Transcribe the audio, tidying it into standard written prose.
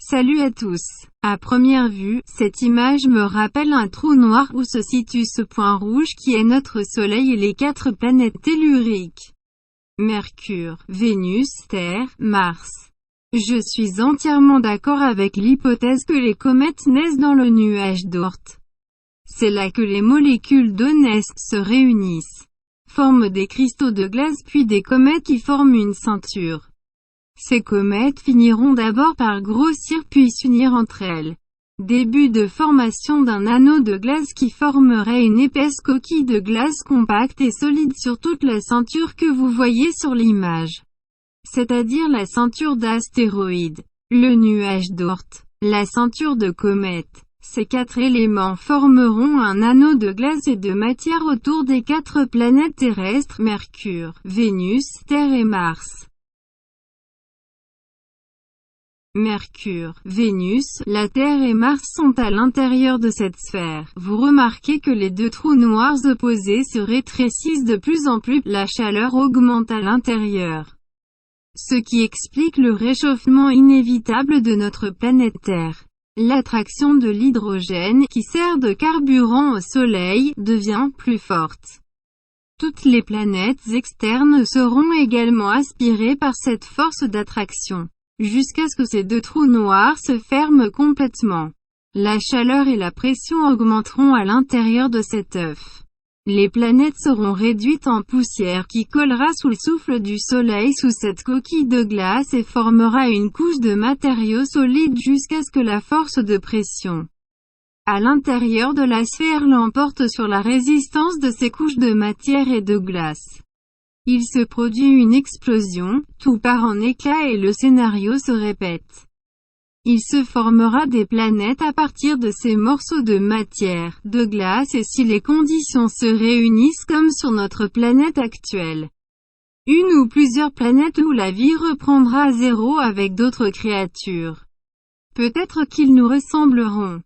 Salut à tous. À première vue, cette image me rappelle un trou noir où se situe ce point rouge qui est notre Soleil et les 4 planètes telluriques. Mercure, Vénus, Terre, Mars. Je suis entièrement d'accord avec l'hypothèse que les comètes naissent dans le nuage d'Oort. C'est là que les molécules d'eau naissent, se réunissent, forment des cristaux de glace puis des comètes qui forment une ceinture. Ces comètes finiront d'abord par grossir puis s'unir entre elles. Début de formation d'un anneau de glace qui formerait une épaisse coquille de glace compacte et solide sur toute la ceinture que vous voyez sur l'image. C'est-à-dire la ceinture d'astéroïdes, le nuage d'Oort, la ceinture de comètes. Ces 4 éléments formeront un anneau de glace et de matière autour des 4 planètes terrestres, Mercure, Vénus, Terre et Mars. Mercure, Vénus, la Terre et Mars sont à l'intérieur de cette sphère. Vous remarquez que les 2 trous noirs opposés se rétrécissent de plus en plus, la chaleur augmente à l'intérieur. Ce qui explique le réchauffement inévitable de notre planète Terre. L'attraction de l'hydrogène, qui sert de carburant au Soleil, devient plus forte. Toutes les planètes externes seront également aspirées par cette force d'attraction, jusqu'à ce que ces 2 trous noirs se ferment complètement. La chaleur et la pression augmenteront à l'intérieur de cet œuf. Les planètes seront réduites en poussière qui collera sous le souffle du Soleil sous cette coquille de glace et formera une couche de matériaux solides jusqu'à ce que la force de pression à l'intérieur de la sphère l'emporte sur la résistance de ces couches de matière et de glace. Il se produit une explosion, tout part en éclats et le scénario se répète. Il se formera des planètes à partir de ces morceaux de matière, de glace et si les conditions se réunissent comme sur notre planète actuelle. Une ou plusieurs planètes où la vie reprendra à zéro avec d'autres créatures. Peut-être qu'ils nous ressembleront.